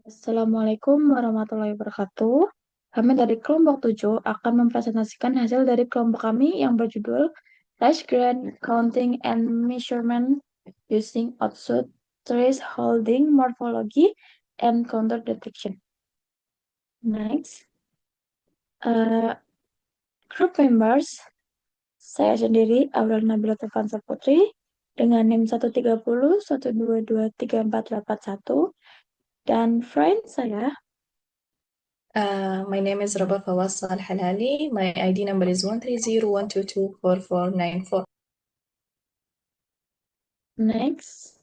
Assalamualaikum warahmatullahi wabarakatuh. Kami dari kelompok 7 akan mempresentasikan hasil dari kelompok kami yang berjudul Rice Grade Counting and Measurement Using Output Thresholding Morphology and Counter Detection. Next, group members, saya sendiri Aurel Nabila Tefansa Putri dengan NIM 130 1223481 dan friend saya. My name is Rabah Fawaz Al-Halali. My ID number is 13012244494. Next.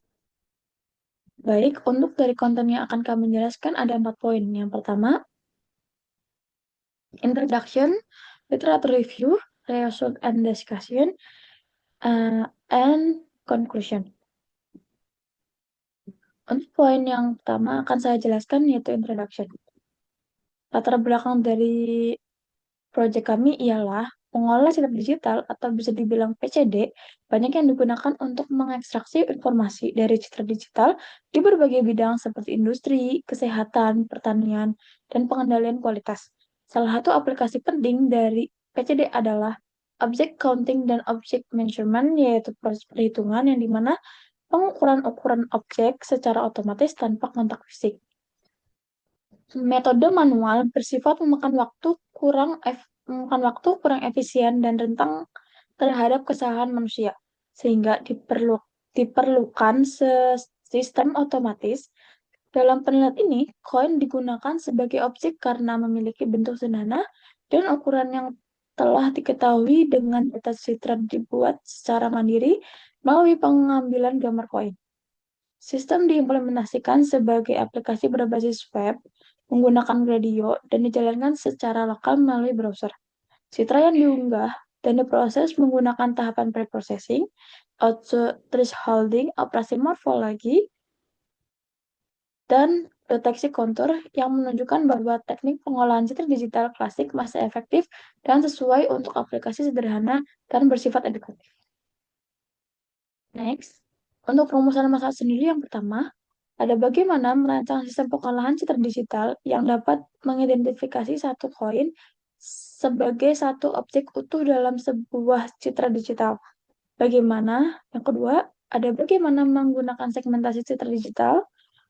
Baik, untuk dari konten yang akan kami jelaskan ada 4 poin. Yang pertama, introduction, literature review, result and discussion, and conclusion. Untuk poin yang pertama akan saya jelaskan yaitu introduction. Latar belakang dari proyek kami ialah pengolah cetak digital atau bisa dibilang PCD banyak yang digunakan untuk mengekstraksi informasi dari citra digital di berbagai bidang seperti industri, kesehatan, pertanian, dan pengendalian kualitas. Salah satu aplikasi penting dari PCD adalah object counting dan object measurement, yaitu proses perhitungan yang dimana pengukuran-ukuran objek secara otomatis tanpa kontak fisik. Metode manual bersifat memakan waktu kurang efisien dan rentan terhadap kesalahan manusia, sehingga diperlukan sistem otomatis. Dalam penelitian ini, koin digunakan sebagai objek karena memiliki bentuk sederhana dan ukuran yang telah diketahui dengan data citra dibuat secara mandiri melalui pengambilan gambar koin. Sistem diimplementasikan sebagai aplikasi berbasis web, menggunakan radio, dan dijalankan secara lokal melalui browser. Citra yang diunggah dan diproses menggunakan tahapan preprocessing, auto thresholding, operasi morfologi, dan deteksi kontur yang menunjukkan bahwa teknik pengolahan citra digital klasik masih efektif dan sesuai untuk aplikasi sederhana dan bersifat edukatif. Next, untuk perumusan masalah sendiri yang pertama, ada bagaimana merancang sistem pengolahan citra digital yang dapat mengidentifikasi satu koin sebagai satu objek utuh dalam sebuah citra digital. Bagaimana? Yang kedua, ada bagaimana menggunakan segmentasi citra digital,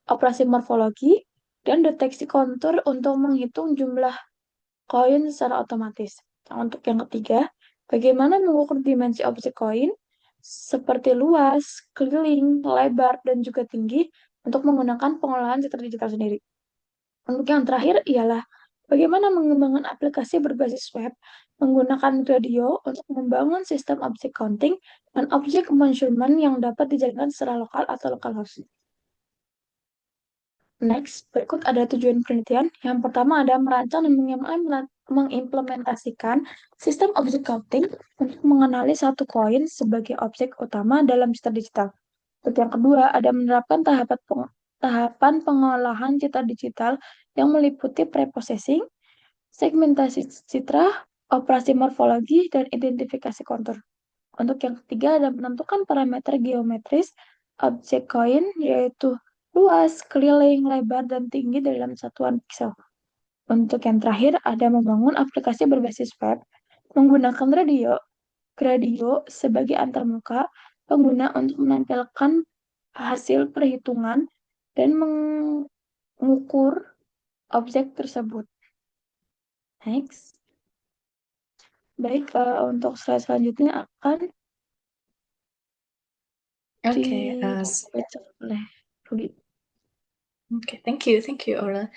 operasi morfologi, dan deteksi kontur untuk menghitung jumlah koin secara otomatis. Untuk yang ketiga, bagaimana mengukur dimensi objek koin seperti luas, keliling, lebar, dan juga tinggi untuk menggunakan pengolahan citra digital sendiri. Untuk yang terakhir ialah bagaimana mengembangkan aplikasi berbasis web menggunakan radio untuk membangun sistem object counting dan object measurement yang dapat dijalankan secara lokal atau local host. Next, berikut ada tujuan penelitian. Yang pertama ada merancang dan mengimplementasikan sistem object counting untuk mengenali satu koin sebagai objek utama dalam citra digital. Untuk yang kedua, ada menerapkan tahapan pengolahan citra digital yang meliputi preprocessing, segmentasi citra, operasi morfologi, dan identifikasi kontur. Untuk yang ketiga, ada menentukan parameter geometris objek koin, yaitu luas, keliling, lebar, dan tinggi dalam satuan pixel. Untuk yang terakhir, ada membangun aplikasi berbasis web menggunakan radio sebagai antarmuka pengguna untuk menampilkan hasil perhitungan dan mengukur objek tersebut. Next. Baik, untuk slide selanjutnya akan dibaca oleh Rudy. Okay, thank you, Aura.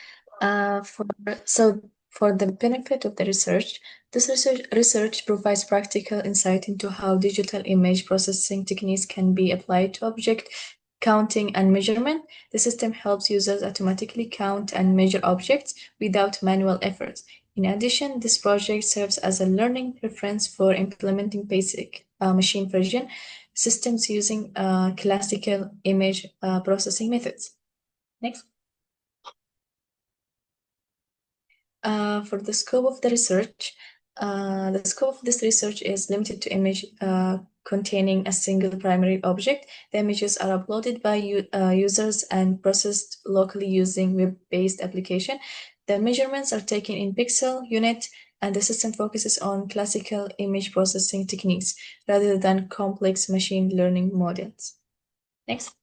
For the benefit of the research, this research provides practical insight into how digital image processing techniques can be applied to object counting and measurement. The system helps users automatically count and measure objects without manual effort. In addition, this project serves as a learning reference for implementing basic machine vision systems using classical image processing methods. Next. For the scope of the research, the scope of this research is limited to image containing a single primary object. The images are uploaded by users and processed locally using web-based application. The measurements are taken in pixel unit, and the system focuses on classical image processing techniques rather than complex machine learning models. Next.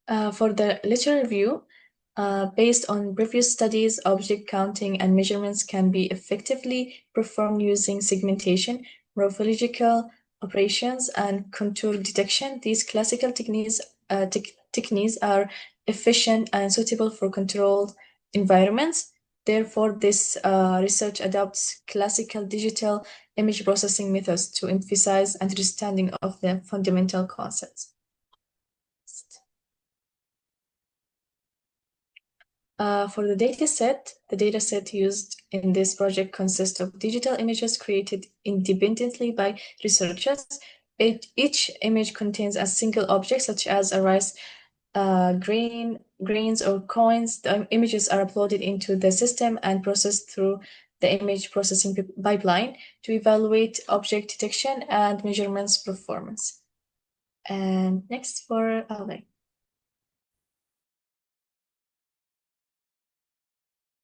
For the literature review, based on previous studies, object counting and measurements can be effectively performed using segmentation, morphological operations, and contour detection. These classical techniques are efficient and suitable for controlled environments. Therefore, this research adopts classical digital image processing methods to emphasize understanding of the fundamental concepts. For the dataset used in this project consists of digital images created independently by researchers. Each image contains a single object, such as a rice grains or coins. The images are uploaded into the system and processed through the image processing pipeline to evaluate object detection and measurements performance. And next for Ale.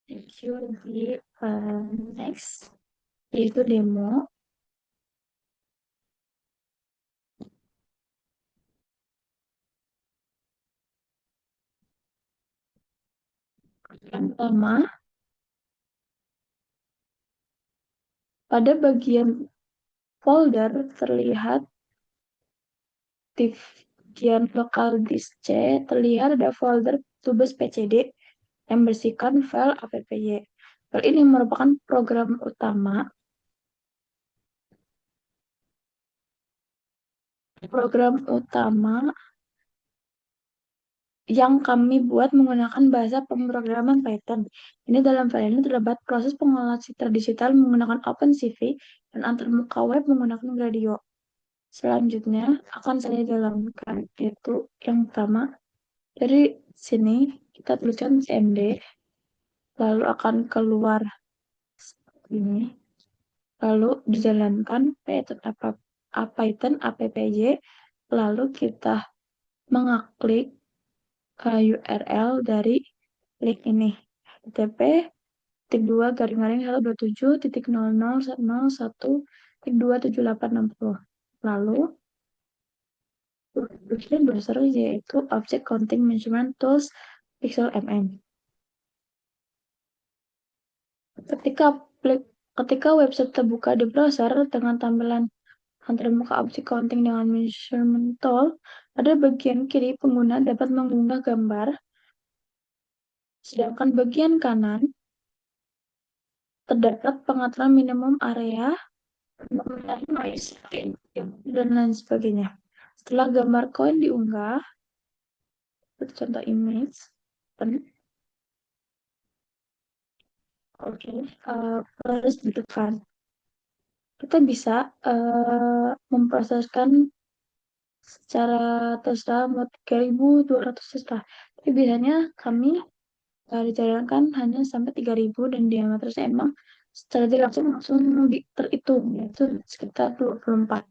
Thank you. Jadi, next yaitu demo. Yang pertama, pada bagian folder terlihat di bagian lokal disk C terlihat ada folder tubes PCD yang berisikan file appy. File ini merupakan program utama yang kami buat menggunakan bahasa pemrograman Python. Ini dalam file ini terdapat proses pengolahan citra digital menggunakan OpenCV dan antarmuka web menggunakan Gradio. Selanjutnya akan saya jalankan, yaitu yang pertama dari sini kita tuliskan cmd, lalu akan keluar ini, lalu dijalankan Python appy, lalu kita mengklik URL dari link ini, http://2.1.001.27860. Lalu bikin browser yaitu Object Counting Measurement Tools PixelMM. Ketika website terbuka di browser dengan tampilan antarmuka Object Counting dengan Measurement Tool, pada bagian kiri pengguna dapat mengunggah gambar, sedangkan bagian kanan terdapat pengaturan minimum area, noise, dan lain sebagainya. Setelah gambar koin diunggah, seperti contoh image, proses depan. Kita bisa memproseskan secara terserah mau 3.200 terserah. Tapi biasanya kami dijalankan hanya sampai 3.000 dan diameternya emang secara langsung terhitung, yaitu sekitar 24.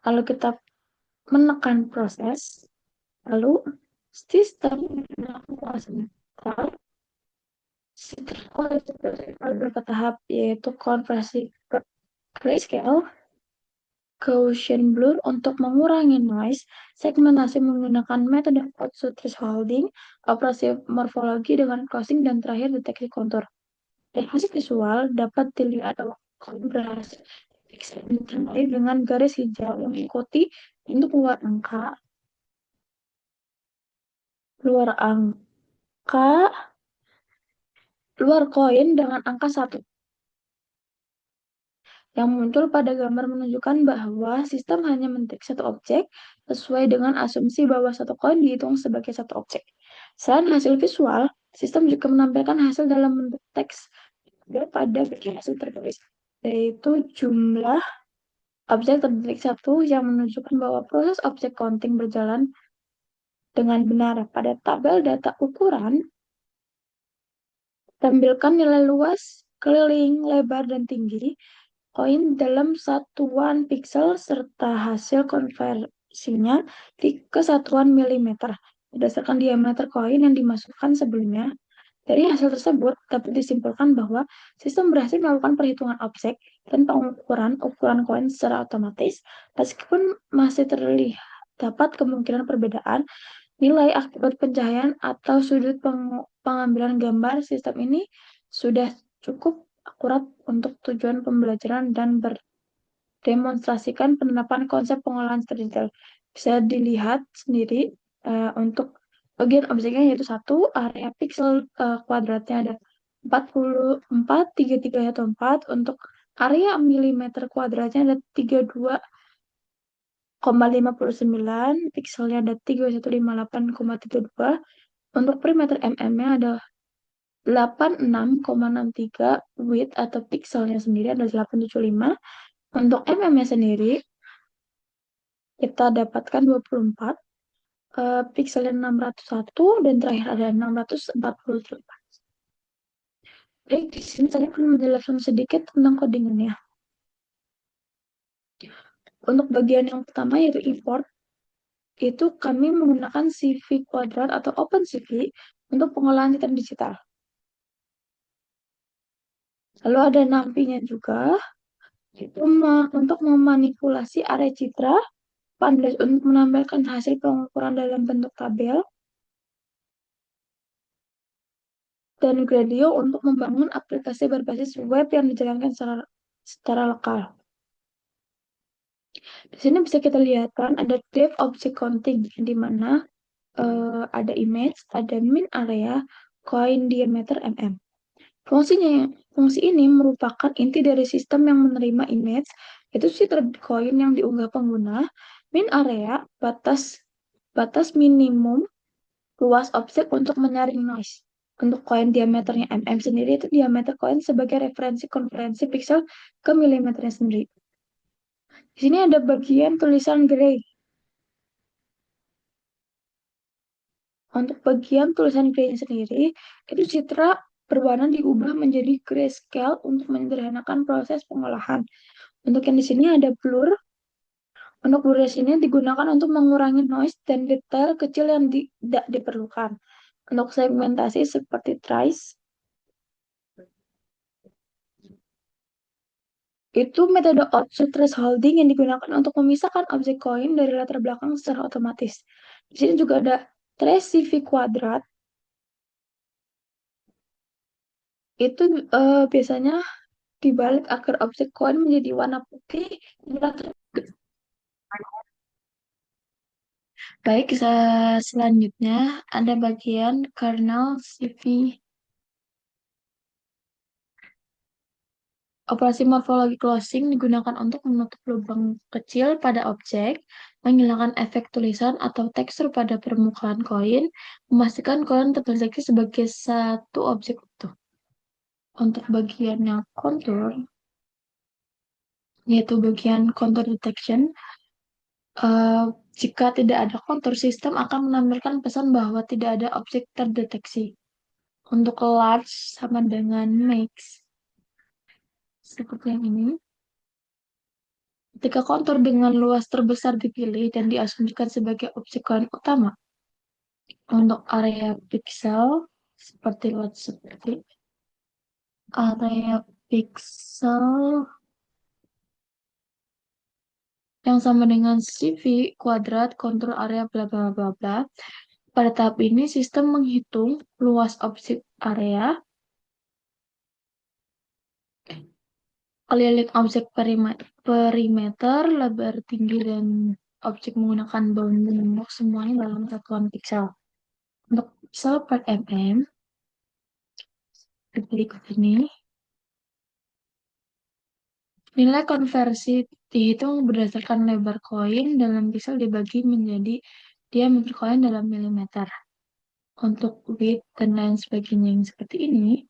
Lalu kita menekan proses, lalu sistem melakukan beberapa tahap, yaitu konversi grayscale, Gaussian blur untuk mengurangi noise, segmentasi menggunakan metode output thresholding, operasi morfologi dengan crossing, dan terakhir deteksi kontur. Dari hasil visual dapat dilihat kontrasi dengan garis hijau yang mengikuti untuk luar koin dengan angka 1. Yang muncul pada gambar menunjukkan bahwa sistem hanya mendeteksi satu objek sesuai dengan asumsi bahwa satu koin dihitung sebagai satu objek. Selain hasil visual, sistem juga menampilkan hasil dalam bentuk teks pada bagian hasil tertulis, yaitu jumlah objek terdeteksi 1 yang menunjukkan bahwa proses objek counting berjalan dengan benar. Pada tabel data ukuran, tampilkan nilai luas keliling, lebar, dan tinggi koin dalam satuan piksel serta hasil konversinya ke satuan milimeter berdasarkan diameter koin yang dimasukkan sebelumnya. Dari hasil tersebut dapat disimpulkan bahwa sistem berhasil melakukan perhitungan objek dan pengukuran ukuran koin secara otomatis, meskipun masih terlihat dapat kemungkinan perbedaan nilai akibat pencahayaan atau sudut pengambilan gambar. Sistem ini sudah cukup akurat untuk tujuan pembelajaran dan berdemonstrasikan penerapan konsep pengolahan terdetail. Bisa dilihat sendiri untuk bagian objeknya, yaitu satu area piksel kuadratnya ada 44, 3314. Untuk area milimeter kuadratnya ada 32,59, pikselnya ada 3158,32. Untuk perimeter mm-nya ada 86,63, width atau pikselnya sendiri ada 875. Untuk mm-nya sendiri kita dapatkan 24, pikselnya 601, dan terakhir ada 648. Baik, di sini saya akan menjelaskan sedikit tentang codingannya. Untuk bagian yang pertama yaitu import, itu kami menggunakan CV Quadrat atau OpenCV untuk pengolahan citra digital. Lalu ada nampinya juga, itu untuk memanipulasi area citra, Pandas untuk menampilkan hasil pengukuran dalam bentuk tabel, dan Gradio untuk membangun aplikasi berbasis web yang dijalankan secara lokal. Di sini bisa kita lihat kan ada depth object counting, di mana ada image, ada min area, coin diameter mm. Fungsi ini merupakan inti dari sistem yang menerima image, yaitu citra koin yang diunggah pengguna. Min area, batas minimum luas objek untuk menyaring noise. Untuk koin diameternya mm sendiri, itu diameter koin sebagai referensi konferensi piksel ke milimeternya sendiri. Di sini ada bagian tulisan gray. Untuk bagian tulisan gray sendiri, itu citra berwarna diubah menjadi grayscale untuk menyederhanakan proses pengolahan. Untuk yang di sini ada blur. Untuk blur di sini digunakan untuk mengurangi noise dan detail kecil yang tidak diperlukan. Untuk segmentasi seperti trace, itu metode object thresholding yang digunakan untuk memisahkan objek koin dari latar belakang secara otomatis. Di sini juga ada trace CV kuadrat. Itu biasanya dibalik agar objek koin menjadi warna putih. Baik, selanjutnya ada bagian kernel CV. Operasi morfologi closing digunakan untuk menutup lubang kecil pada objek, menghilangkan efek tulisan atau tekstur pada permukaan koin, memastikan koin terdeteksi sebagai satu objek utuh. Untuk bagian yang kontur, yaitu bagian contour detection, jika tidak ada kontur, sistem akan menampilkan pesan bahwa tidak ada objek terdeteksi. Untuk large sama dengan mix, seperti yang ini. Ketika kontur dengan luas terbesar dipilih dan diasumsikan sebagai objek koin utama, untuk area piksel seperti area piksel yang sama dengan CV kuadrat kontur area bla bla bla bla. Pada tahap ini sistem menghitung luas objek area, keliling objek perimeter, lebar, tinggi, dan objek menggunakan bounding box semuanya dalam satuan piksel. Untuk piksel per mm, berikut ini, nilai konversi dihitung berdasarkan lebar koin dalam piksel dibagi menjadi diameter koin dalam milimeter. Untuk width dan lain sebagainya yang seperti ini,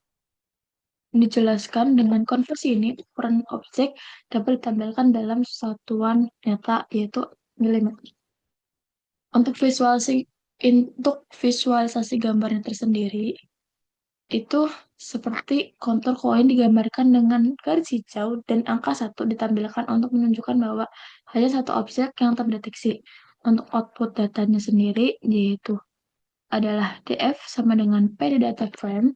dijelaskan dengan konversi ini, ukuran objek dapat ditampilkan dalam satuan nyata, yaitu milimeter. Untuk visualisasi gambarnya tersendiri, itu seperti kontur koin digambarkan dengan garis hijau dan angka 1 ditampilkan untuk menunjukkan bahwa hanya satu objek yang terdeteksi. Untuk output datanya sendiri, yaitu adalah DF sama dengan P di data frame,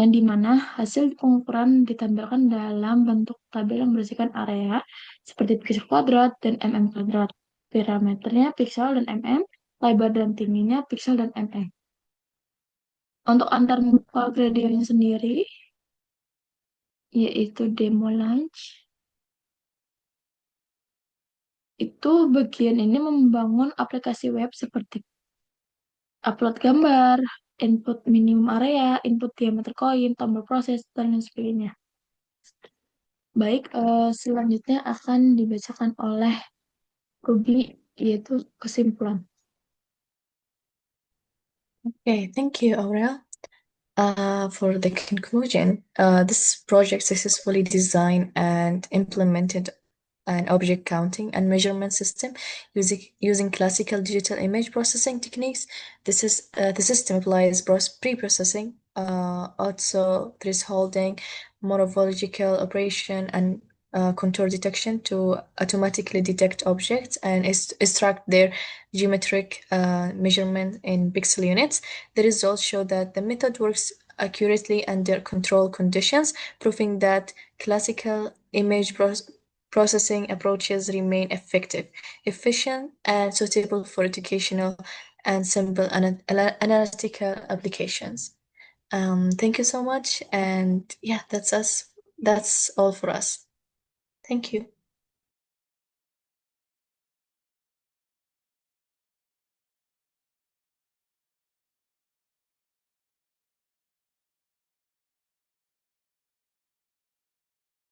yang dimana hasil pengukuran ditampilkan dalam bentuk tabel yang berisikan area seperti pixel kuadrat dan mm kuadrat. Parameternya pixel dan mm, lebar dan tingginya pixel dan mm. Untuk antar muka gradiennya sendiri, yaitu demo launch, itu bagian ini membangun aplikasi web seperti upload gambar, input minimum area, input diameter koin, tombol proses, dan lain sebagainya. Baik, selanjutnya akan dibacakan oleh Ruby, yaitu kesimpulan. Okay, thank you, Aurel. For the conclusion, this project successfully designed and implemented an object counting and measurement system using classical digital image processing techniques. The system applies pre-processing, also thresholding, morphological operation, and contour detection to automatically detect objects and extract their geometric measurement in pixel units. The results show that the method works accurately under controlled conditions, proving that classical image processing approaches remain effective, efficient, and suitable for educational and simple analytical applications. Thank you so much, and yeah, that's all for us. Thank you.